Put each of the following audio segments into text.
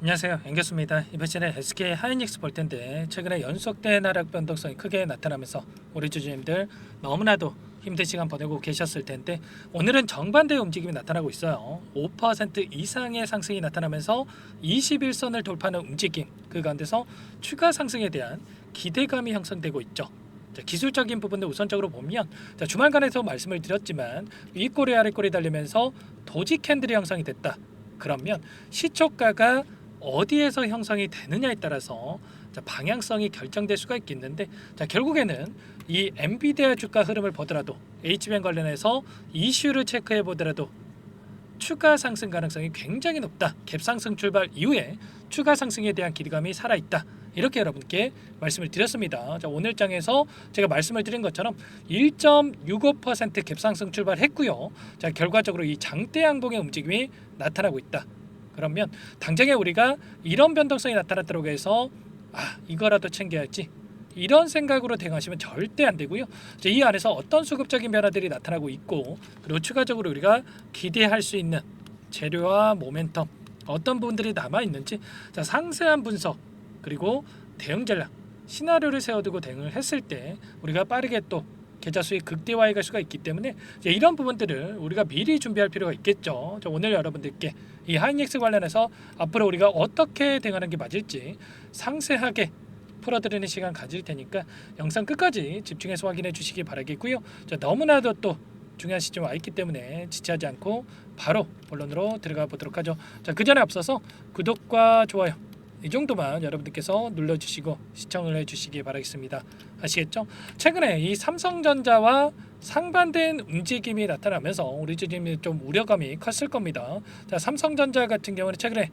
안녕하세요, 앵겼습니다. 이번 시간에 SK 하이닉스 볼 텐데 최근에 연속된 하락 변동성이 크게 나타나면서 우리 주주님들 너무나도 힘든 시간 보내고 계셨을 텐데 오늘은 정반대의 움직임이 나타나고 있어요. 5% 이상의 상승이 나타나면서 21선을 돌파하는 움직임, 그 가운데서 추가 상승에 대한 기대감이 형성되고 있죠. 기술적인 부분을 우선적으로 보면 주말간에도 말씀을 드렸지만 윗꼬리 아랫꼬리 달리면서 도지 캔들이 형성이 됐다. 그러면 시초가가 어디에서 형성이 되느냐에 따라서 방향성이 결정될 수가 있겠는데, 결국에는 이 엔비디아 주가 흐름을 보더라도 HBM 관련해서 이슈를 체크해 보더라도 추가 상승 가능성이 굉장히 높다. 갭 상승 출발 이후에 추가 상승에 대한 기대감이 살아있다. 이렇게 여러분께 말씀을 드렸습니다. 오늘 장에서 제가 말씀을 드린 것처럼 1.65% 갭 상승 출발했고요. 결과적으로 이 장대 양봉의 움직임이 나타나고 있다. 그러면 당장에 우리가 이런 변동성이 나타났다고 해서 이거라도 챙겨야지 이런 생각으로 대응하시면 절대 안 되고요. 이 안에서 어떤 수급적인 변화들이 나타나고 있고, 그리고 추가적으로 우리가 기대할 수 있는 재료와 모멘텀 어떤 부분들이 남아 있는지 상세한 분석, 그리고 대응 전략 시나리오를 세워두고 대응을 했을 때 우리가 빠르게 또 계좌 수익 극대화해 갈 수가 있기 때문에 이런 부분들을 우리가 미리 준비할 필요가 있겠죠. 오늘 여러분들께 이 하이닉스 관련해서 앞으로 우리가 어떻게 대응하는 게 맞을지 상세하게 풀어드리는 시간 가질 테니까 영상 끝까지 집중해서 확인해 주시기 바라겠고요. 너무나도 또 중요한 시점 와 있기 때문에 지체하지 않고 바로 본론으로 들어가 보도록 하죠. 그 전에 앞서서 구독과 좋아요 이 정도만 여러분들께서 눌러주시고 시청을 해주시기 바라겠습니다. 아시겠죠? 최근에 이 삼성전자와 상반된 움직임이 나타나면서 우리 주님이 좀 우려감이 컸을 겁니다. 삼성전자 같은 경우는 최근에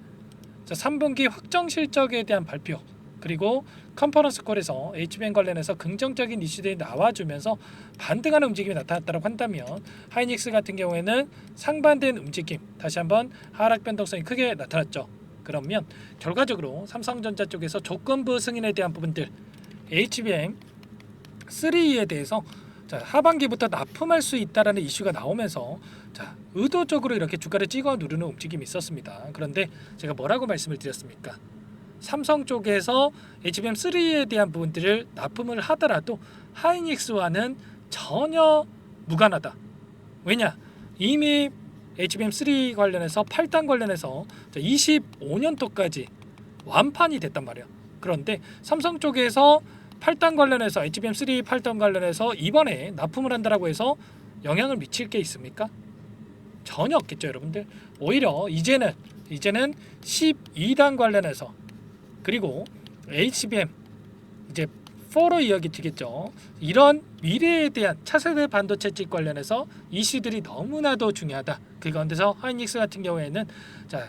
3분기 확정 실적에 대한 발표, 그리고 컨퍼런스 콜에서 HBM 관련해서 긍정적인 이슈들이 나와주면서 반등하는 움직임이 나타났다고 한다면, 하이닉스 같은 경우에는 상반된 움직임, 다시 한번 하락 변동성이 크게 나타났죠. 그러면 결과적으로 삼성전자 쪽에서 조건부 승인에 대한 부분들, HBM 3에 대해서 하반기부터 납품할 수 있다라는 이슈가 나오면서 의도적으로 이렇게 주가를 찍어 누르는 움직임이 있었습니다. 그런데 제가 뭐라고 말씀을 드렸습니까? 삼성 쪽에서 HBM3에 대한 부분들을 납품을 하더라도 하이닉스와는 전혀 무관하다. 왜냐? 이미 HBM3 관련해서 8단 관련해서 25년도까지 완판이 됐단 말이에요. 그런데 삼성 쪽에서 8단 관련해서 HBM3 8단 관련해서 이번에 납품을 한다라고 해서 영향을 미칠 게 있습니까? 전혀 없겠죠, 여러분들. 오히려 이제는 12단 관련해서, 그리고 HBM 이제 4로 이야기되겠죠. 이런 미래에 대한 차세대 반도체 칩 관련해서 이슈들이 너무나도 중요하다. 그 가운데서 하이닉스 같은 경우에는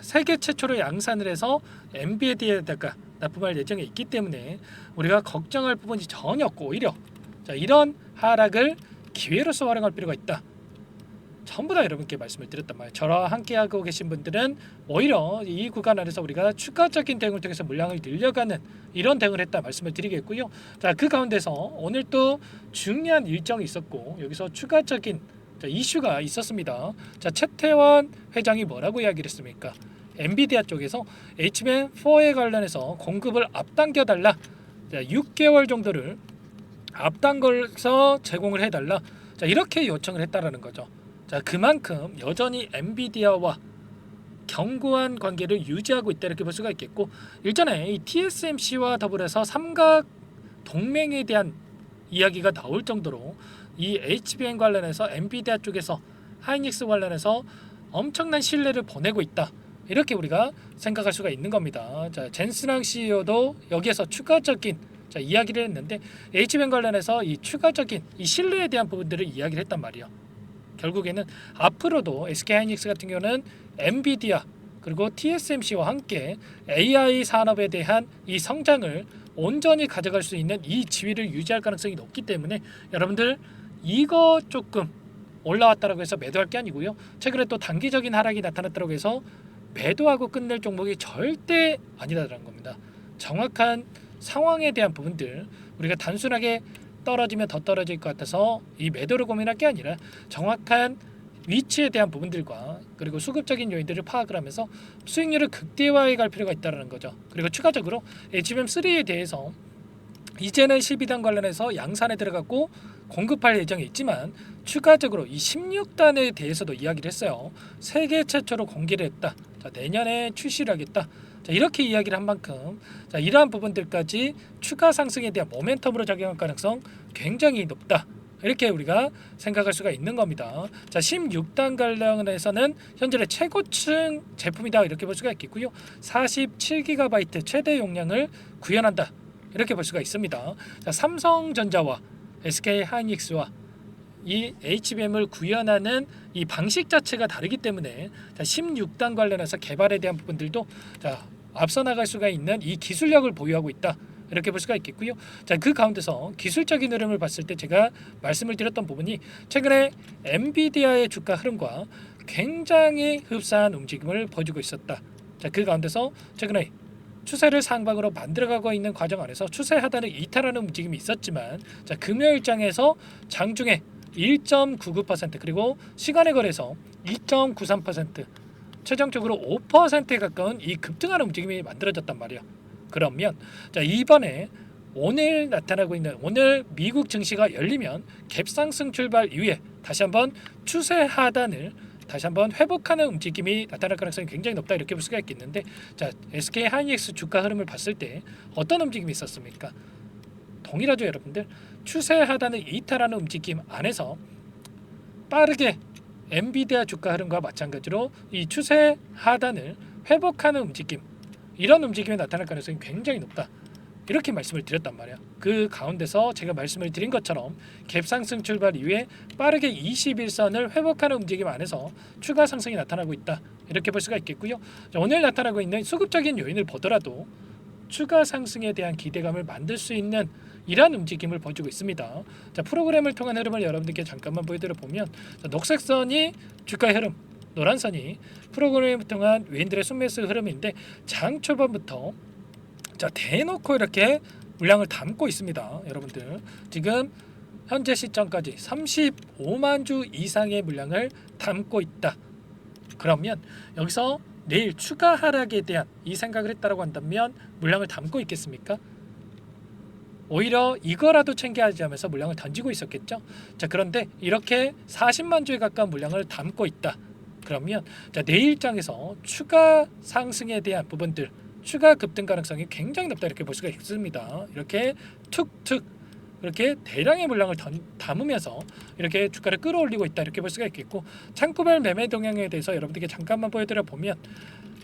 세계 최초로 양산을 해서 엔비디아에다가 납품할 예정에 있기 때문에 우리가 걱정할 부분이 전혀 없고, 오히려 이런 하락을 기회로서 활용할 필요가 있다. 전부 다 여러분께 말씀을 드렸단 말이에요. 저와 함께하고 계신 분들은 오히려 이 구간 안에서 우리가 추가적인 대응을 통해서 물량을 늘려가는 이런 대응을 했다 말씀을 드리겠고요. 그 가운데서 오늘 또 중요한 일정이 있었고, 여기서 추가적인 이슈가 있었습니다. 최태원 회장이 뭐라고 이야기를 했습니까? 엔비디아 쪽에서 HBM4에 관련해서 공급을 앞당겨 달라, 6개월 정도를 앞당겨서 제공을 해달라, 이렇게 요청을 했다라는 거죠. 그만큼 여전히 엔비디아와 견고한 관계를 유지하고 있다, 이렇게 볼 수가 있겠고, 일전에 이 TSMC와 더불어서 삼각 동맹에 대한 이야기가 나올 정도로 이 HBM 관련해서 엔비디아 쪽에서 하이닉스 관련해서 엄청난 신뢰를 보내고 있다, 이렇게 우리가 생각할 수가 있는 겁니다. 젠스랑 CEO도 여기에서 추가적인 이야기를 했는데, HBM 관련해서 이 추가적인 이 신뢰에 대한 부분들을 이야기를 했단 말이에요. 결국에는 앞으로도 SK하이닉스 같은 경우는 엔비디아 그리고 TSMC와 함께 AI 산업에 대한 이 성장을 온전히 가져갈 수 있는 이 지위를 유지할 가능성이 높기 때문에 여러분들 이거 조금 올라왔다라고 해서 매도할 게 아니고요. 최근에 또 단기적인 하락이 나타났다고 해서 매도하고 끝낼 종목이 절대 아니다라는 겁니다. 정확한 상황에 대한 부분들, 우리가 단순하게 떨어지면 더 떨어질 것 같아서 이 매도를 고민할 게 아니라 정확한 위치에 대한 부분들과 그리고 수급적인 요인들을 파악을 하면서 수익률을 극대화해 갈 필요가 있다는 거죠. 그리고 추가적으로 HBM3에 대해서 이제는 12단 관련해서 양산에 들어갔고 공급할 예정이 있지만 추가적으로 이 16단에 대해서도 이야기를 했어요. 세계 최초로 공개를 했다. 자, 내년에 출시를 하겠다. 자, 이렇게 이야기를 한 만큼 자, 이러한 부분들까지 추가 상승에 대한 모멘텀으로 작용할 가능성 굉장히 높다. 이렇게 우리가 생각할 수가 있는 겁니다. 자, 16단 관련해서는 현재 최고층 제품이다 이렇게 볼 수가 있겠고요. 47GB 최대 용량을 구현한다. 이렇게 볼 수가 있습니다. 자, 삼성전자와 SK 하이닉스와 이 HBM을 구현하는 이 방식 자체가 다르기 때문에 자, 16단 관련해서 개발에 대한 부분들도 자, 앞서 나갈 수가 있는 이 기술력을 보유하고 있다. 이렇게 볼 수가 있겠고요. 자, 그 가운데서 기술적인 흐름을 봤을 때 제가 말씀을 드렸던 부분이 최근에 엔비디아의 주가 흐름과 굉장히 흡사한 움직임을 보여주고 있었다. 자, 그 가운데서 최근에 추세를 상방으로 만들어가고 있는 과정 안에서 추세 하단을 이탈하는 움직임이 있었지만 자, 금요일장에서 장중에 1.99% 그리고 시간에 걸해서 2.93% 최종적으로 5%에 가까운 이 급등하는 움직임이 만들어졌단 말이에요. 그러면 자, 이번에 오늘 나타나고 있는 오늘 미국 증시가 열리면 갭상승 출발 이후에 다시 한번 추세 하단을 다시 한번 회복하는 움직임이 나타날 가능성이 굉장히 높다 이렇게 볼 수가 있겠는데 자, SK 하이닉스 주가 흐름을 봤을 때 어떤 움직임이 있었습니까? 동일하죠 여러분들. 추세 하단을 이탈하는 움직임 안에서 빠르게 엔비디아 주가 흐름과 마찬가지로 이 추세 하단을 회복하는 움직임 이런 움직임이 나타날 가능성이 굉장히 높다. 이렇게 말씀을 드렸단 말이야. 그 가운데서 제가 말씀을 드린 것처럼 갭상승 출발 이후에 빠르게 21선을 회복하는 움직임 안에서 추가 상승이 나타나고 있다. 이렇게 볼 수가 있겠고요. 자, 오늘 나타나고 있는 수급적인 요인을 보더라도 추가 상승에 대한 기대감을 만들 수 있는 이러한 움직임을 보여주고 있습니다. 자, 프로그램을 통한 흐름을 여러분들께 잠깐만 보여드려 보면 자, 녹색선이 주가의 흐름, 노란선이 프로그램을 통한 외인들의 순매수 흐름인데 장 초반부터 자, 대놓고 이렇게 물량을 담고 있습니다. 여러분들 지금 현재 시점까지 35만 주 이상의 물량을 담고 있다. 그러면 여기서 내일 추가 하락에 대한 이 생각을 했다라고 한다면 물량을 담고 있겠습니까? 오히려 이거라도 챙겨야지 하면서 물량을 던지고 있었겠죠. 자, 그런데 이렇게 40만 주에 가까운 물량을 담고 있다. 그러면 자, 내일장에서 추가 상승에 대한 부분들 추가 급등 가능성이 굉장히 높다 이렇게 볼 수가 있습니다. 이렇게 툭툭 이렇게 대량의 물량을 담으면서 이렇게 주가를 끌어올리고 있다 이렇게 볼 수가 있겠고 창구별 매매 동향에 대해서 여러분들께 잠깐만 보여드려 보면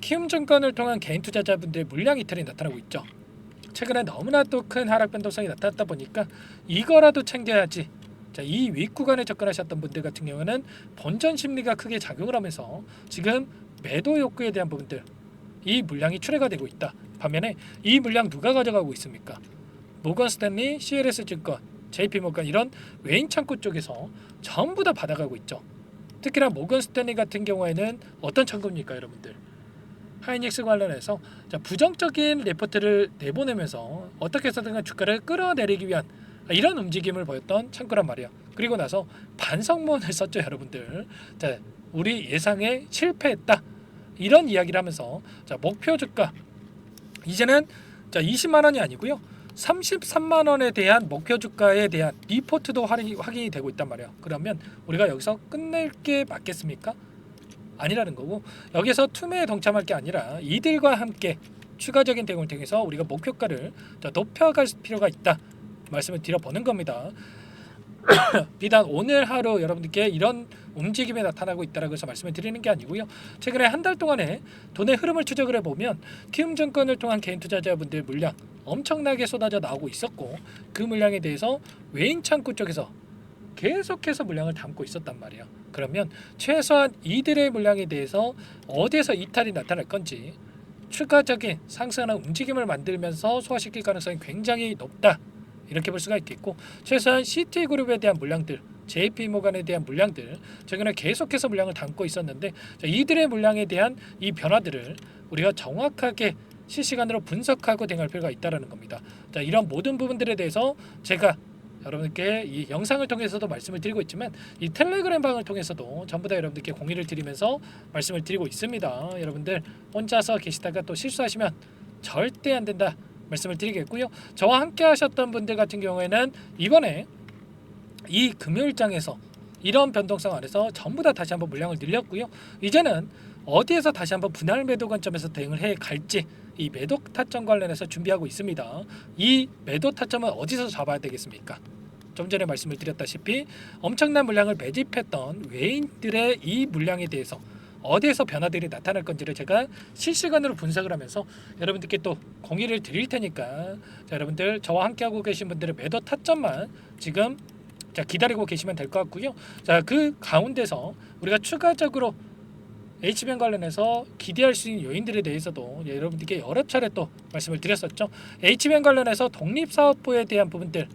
키움증권을 통한 개인 투자자분들의 물량 이탈이 나타나고 있죠. 최근에 너무나도 큰 하락 변동성이 나타났다 보니까 이거라도 챙겨야지. 자, 이 윗구간에 접근하셨던 분들 같은 경우는 본전 심리가 크게 작용을 하면서 지금 매도 욕구에 대한 부분들 이 물량이 출회가 되고 있다. 반면에 이 물량 누가 가져가고 있습니까? 모건 스탠리, CLS 증권, JP 모건 이런 외인 창구 쪽에서 전부 다 받아가고 있죠. 특히나 모건 스탠리 같은 경우에는 어떤 창구입니까, 여러분들? 하이닉스 관련해서 자, 부정적인 레포트를 내보내면서 어떻게 해서든 주가를 끌어내리기 위한 이런 움직임을 보였던 창구란 말이에요. 그리고 나서 반성문을 썼죠, 여러분들. 자, 우리 예상에 실패했다. 이런 이야기를 하면서 자, 목표 주가 이제는 자, 20만 원이 아니고요. 33만 원에 대한 목표 주가에 대한 리포트도 확인이 되고 있단 말이에요. 그러면 우리가 여기서 끝낼 게 맞겠습니까? 아니라는 거고 여기서 투매에 동참할 게 아니라 이들과 함께 추가적인 대응을 통해서 우리가 목표가를 높여갈 필요가 있다 말씀을 드려보는 겁니다. 비단 오늘 하루 여러분들께 이런 움직임이 나타나고 있다라고 해서 말씀을 드리는 게 아니고요. 최근에 한 달 동안에 돈의 흐름을 추적을 해보면 키움증권을 통한 개인 투자자분들 물량 엄청나게 쏟아져 나오고 있었고 그 물량에 대해서 외인 창구 쪽에서 계속해서 물량을 담고 있었단 말이에요. 그러면 최소한 이들의 물량에 대해서 어디에서 이탈이 나타날 건지 추가적인 상승하는 움직임을 만들면서 소화시킬 가능성이 굉장히 높다. 이렇게 볼 수가 있겠고 최소한 CT그룹에 대한 물량들 JP모간에 대한 물량들 최근에 계속해서 물량을 담고 있었는데 자, 이들의 물량에 대한 이 변화들을 우리가 정확하게 실시간으로 분석하고 대응할 필요가 있다는 겁니다. 자, 이런 모든 부분들에 대해서 제가 여러분께 이 영상을 통해서도 말씀을 드리고 있지만 이 텔레그램 방을 통해서도 전부 다 여러분들께 공유를 드리면서 말씀을 드리고 있습니다. 여러분들 혼자서 계시다가 또 실수하시면 절대 안 된다 말씀을 드리겠고요. 저와 함께 하셨던 분들 같은 경우에는 이번에 이 금요일장에서 이런 변동성 안에서 전부 다 다시 한번 물량을 늘렸고요. 이제는 어디에서 다시 한번 분할 매도 관점에서 대응을 해 갈지 이 매도 타점 관련해서 준비하고 있습니다. 이 매도 타점은 어디서 잡아야 되겠습니까? 좀 전에 말씀을 드렸다시피 엄청난 물량을 매집했던 외인들의 이 물량에 대해서 어디에서 변화들이 나타날 건지를 제가 실시간으로 분석을 하면서 여러분들께 또 공유를 드릴 테니까 자, 여러분들 저와 함께하고 계신 분들의 매도 타점만 지금 자, 기다리고 계시면 될 것 같고요. 자, 그 가운데서 우리가 추가적으로 HBM 관련해서 기대할 수 있는 요인들에 대해서도 여러분들께 여러 차례 또 말씀을 드렸었죠. HBM 관련해서 독립사업부에 대한 부분들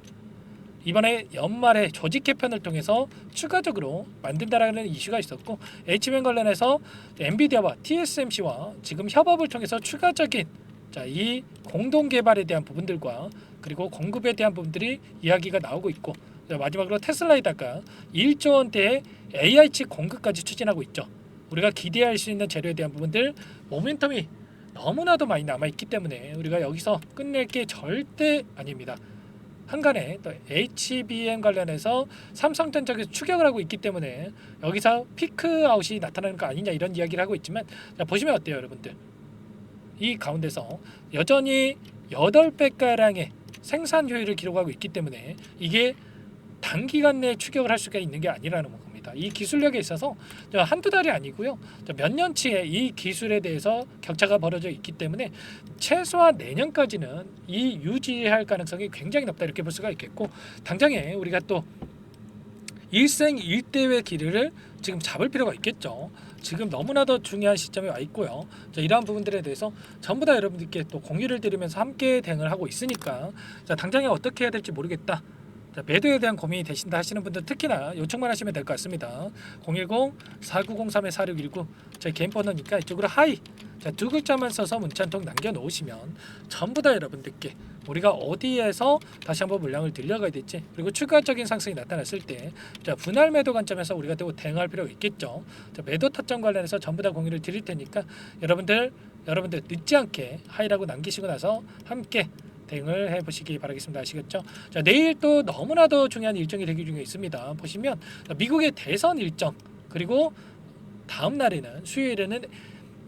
이번에 연말에 조직 개편을 통해서 추가적으로 만든다라는 이슈가 있었고 HBM 관련해서 엔비디아와 TSMC와 지금 협업을 통해서 추가적인 자, 이 공동 개발에 대한 부분들과 그리고 공급에 대한 부분들이 이야기가 나오고 있고 자, 마지막으로 테슬라에다가 1조 원대의 AI 칩 공급까지 추진하고 있죠. 우리가 기대할 수 있는 재료에 대한 부분들 모멘텀이 너무나도 많이 남아있기 때문에 우리가 여기서 끝낼 게 절대 아닙니다. 한간에 또 HBM 관련해서 삼성전자에서 추격을 하고 있기 때문에 여기서 피크아웃이 나타나는 거 아니냐 이런 이야기를 하고 있지만 자, 보시면 어때요 여러분들. 이 가운데서 여전히 8배가량의 생산 효율을 기록하고 있기 때문에 이게 단기간 내에 추격을 할 수가 있는 게 아니라는 겁니다. 이 기술력에 있어서 한두 달이 아니고요. 몇 년치의 이 기술에 대해서 격차가 벌어져 있기 때문에 최소한 내년까지는 이 유지할 가능성이 굉장히 높다 이렇게 볼 수가 있겠고 당장에 우리가 또 일생일대의 길을 지금 잡을 필요가 있겠죠. 지금 너무나도 중요한 시점에 와 있고요. 자, 이러한 부분들에 대해서 전부 다 여러분들께 또 공유를 드리면서 함께 대응을 하고 있으니까 자, 당장에 어떻게 해야 될지 모르겠다. 자, 매도에 대한 고민이 되신다 하시는 분들 특히나 요청만 하시면 될 것 같습니다. 010-4903-4619 저희 개인 번호니까 이쪽으로 하이 자, 두 글자만 써서 문자 한 통 남겨놓으시면 전부 다 여러분들께 우리가 어디에서 다시 한번 물량을 들려가야 될지 그리고 추가적인 상승이 나타났을 때 자, 분할 매도 관점에서 우리가 또 대응할 필요가 있겠죠. 자, 매도 타점 관련해서 전부 다 공유를 드릴 테니까 여러분들 늦지 않게 하이라고 남기시고 나서 함께 대응을 해보시기 바라겠습니다. 아시겠죠? 자, 내일 또 너무나도 중요한 일정이 대기 중에 있습니다. 보시면 미국의 대선 일정 그리고 다음 날에는 수요일에는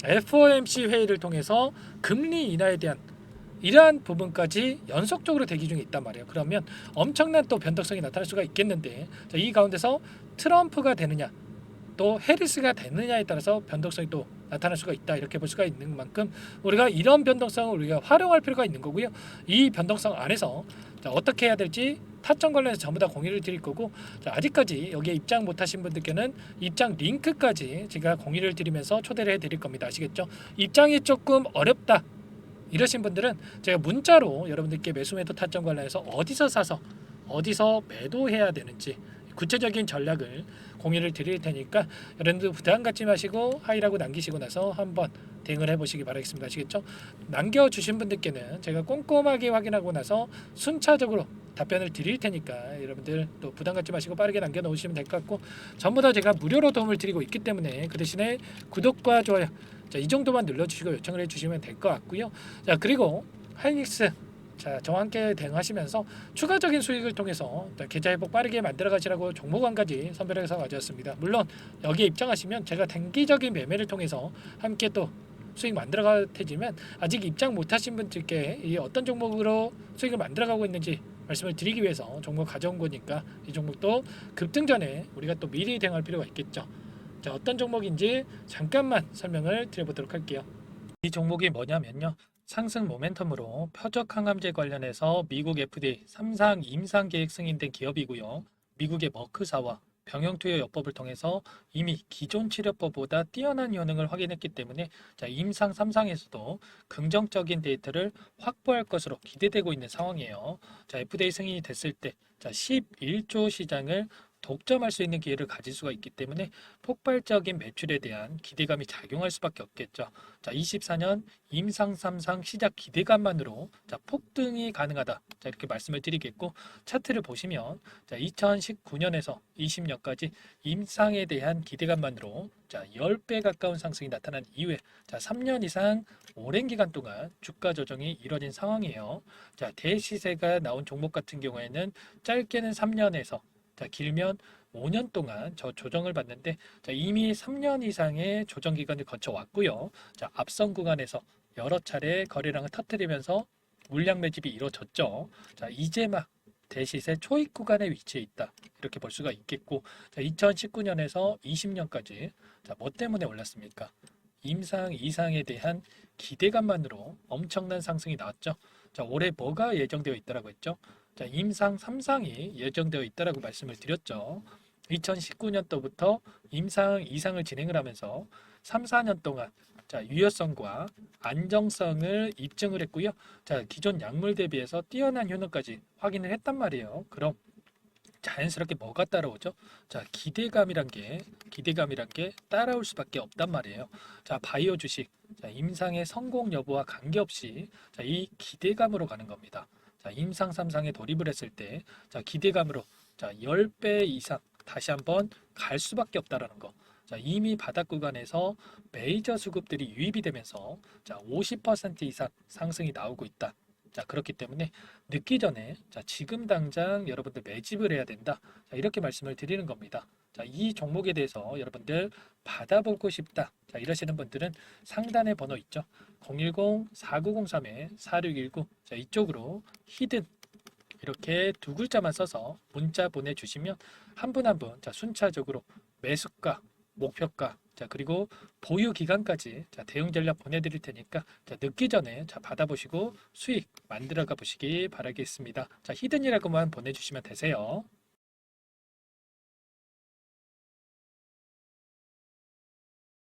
FOMC 회의를 통해서 금리 인하에 대한 이러한 부분까지 연속적으로 대기 중에 있단 말이에요. 그러면 엄청난 또 변동성이 나타날 수가 있겠는데 자, 이 가운데서 트럼프가 되느냐 또 해리스가 되느냐에 따라서 변동성이 또 나타날 수가 있다 이렇게 볼 수가 있는 만큼 우리가 이런 변동성을 우리가 활용할 필요가 있는 거고요. 이 변동성 안에서 자, 어떻게 해야 될지 타점 관련해서 전부 다 공유를 드릴 거고 자, 아직까지 여기에 입장 못하신 분들께는 입장 링크까지 제가 공유를 드리면서 초대를 해드릴 겁니다. 아시겠죠? 입장이 조금 어렵다 이러신 분들은 제가 문자로 여러분들께 매수 매도 타점 관련해서 어디서 사서 어디서 매도해야 되는지 구체적인 전략을 공유를 드릴 테니까 여러분들 부담 갖지 마시고 하이라고 남기시고 나서 한번 대응을 해보시기 바라겠습니다. 아시겠죠? 남겨주신 분들께는 제가 꼼꼼하게 확인하고 나서 순차적으로 답변을 드릴 테니까 여러분들 또 부담 갖지 마시고 빠르게 남겨놓으시면 될 것 같고 전부 다 제가 무료로 도움을 드리고 있기 때문에 그 대신에 구독과 좋아요 자, 이 정도만 눌러주시고 요청을 해주시면 될 것 같고요. 자, 그리고 하이닉스 자, 저와 함께 대응하시면서 추가적인 수익을 통해서 계좌 회복 빠르게 만들어 가시라고 종목 한 가지 선별해서 가져왔습니다. 물론 여기에 입장하시면 제가 단기적인 매매를 통해서 함께 또 수익 만들어 갈 테지만 아직 입장 못 하신 분들께 이 어떤 종목으로 수익을 만들어 가고 있는지 말씀을 드리기 위해서 종목 가져온 거니까 이 종목도 급등 전에 우리가 또 미리 대응할 필요가 있겠죠. 자, 어떤 종목인지 잠깐만 설명을 드려보도록 할게요. 이 종목이 뭐냐면요. 상승 모멘텀으로 표적 항암제 관련해서 미국 FDA 3상 임상 계획 승인된 기업이고요. 미국의 머크사와 병용투여요법을 통해서 이미 기존 치료법보다 뛰어난 효능을 확인했기 때문에 자, 임상 3상에서도 긍정적인 데이터를 확보할 것으로 기대되고 있는 상황이에요. 자, FDA 승인이 됐을 때 자, 11조 시장을 독점할 수 있는 기회를 가질 수가 있기 때문에 폭발적인 매출에 대한 기대감이 작용할 수밖에 없겠죠. 자, 24년 임상 3상 시작 기대감만으로 자, 폭등이 가능하다. 자, 이렇게 말씀을 드리겠고 차트를 보시면 자, 2019년에서 20년까지 임상에 대한 기대감만으로 자, 10배 가까운 상승이 나타난 이후에 자, 3년 이상 오랜 기간 동안 주가 조정이 이뤄진 상황이에요. 자, 대시세가 나온 종목 같은 경우에는 짧게는 3년에서 자, 길면 5년 동안 저 조정을 받는데 자, 이미 3년 이상의 조정 기간을 거쳐 왔고요. 자, 앞선 구간에서 여러 차례 거래량을 터뜨리면서 물량 매집이 이루어졌죠. 자, 이제 막 대시세 초입 구간에 위치해 있다. 이렇게 볼 수가 있겠고, 자, 2019년에서 20년까지 자, 뭐 때문에 올랐습니까? 임상 이상에 대한 기대감만으로 엄청난 상승이 나왔죠. 자, 올해 뭐가 예정되어 있다라고 했죠? 자, 임상 3상이 예정되어 있다라고 말씀을 드렸죠. 2019년도부터 임상 이상을 진행을 하면서 3, 4년 동안 자, 유효성과 안정성을 입증을 했고요. 자, 기존 약물 대비해서 뛰어난 효능까지 확인을 했단 말이에요. 그럼 자연스럽게 뭐가 따라오죠? 자, 기대감이란 게 따라올 수밖에 없단 말이에요. 자, 바이오 주식, 자, 임상의 성공 여부와 관계없이 자, 이 기대감으로 가는 겁니다. 자, 임상 3상에 돌입을 했을 때, 자, 기대감으로 자, 10배 이상 다시 한번 갈 수밖에 없다라는 거. 자, 이미 바닥 구간에서 메이저 수급들이 유입이 되면서 자, 50% 이상 상승이 나오고 있다. 자, 그렇기 때문에 늦기 전에 자, 지금 당장 여러분들 매집을 해야 된다. 자, 이렇게 말씀을 드리는 겁니다. 자, 이 종목에 대해서 여러분들 받아보고 싶다. 자, 이러시는 분들은 상단에 번호 있죠. 010-4903-4619. 자, 이쪽으로 히든 이렇게 두 글자만 써서 문자 보내주시면 한 분 한 분 자, 순차적으로 매수가, 목표가, 자, 그리고 보유 기간까지 자, 대응 전략 보내드릴 테니까 자, 늦기 전에 자, 받아보시고 수익 만들어가 보시기 바라겠습니다. 자, 히든이라고만 보내주시면 되세요.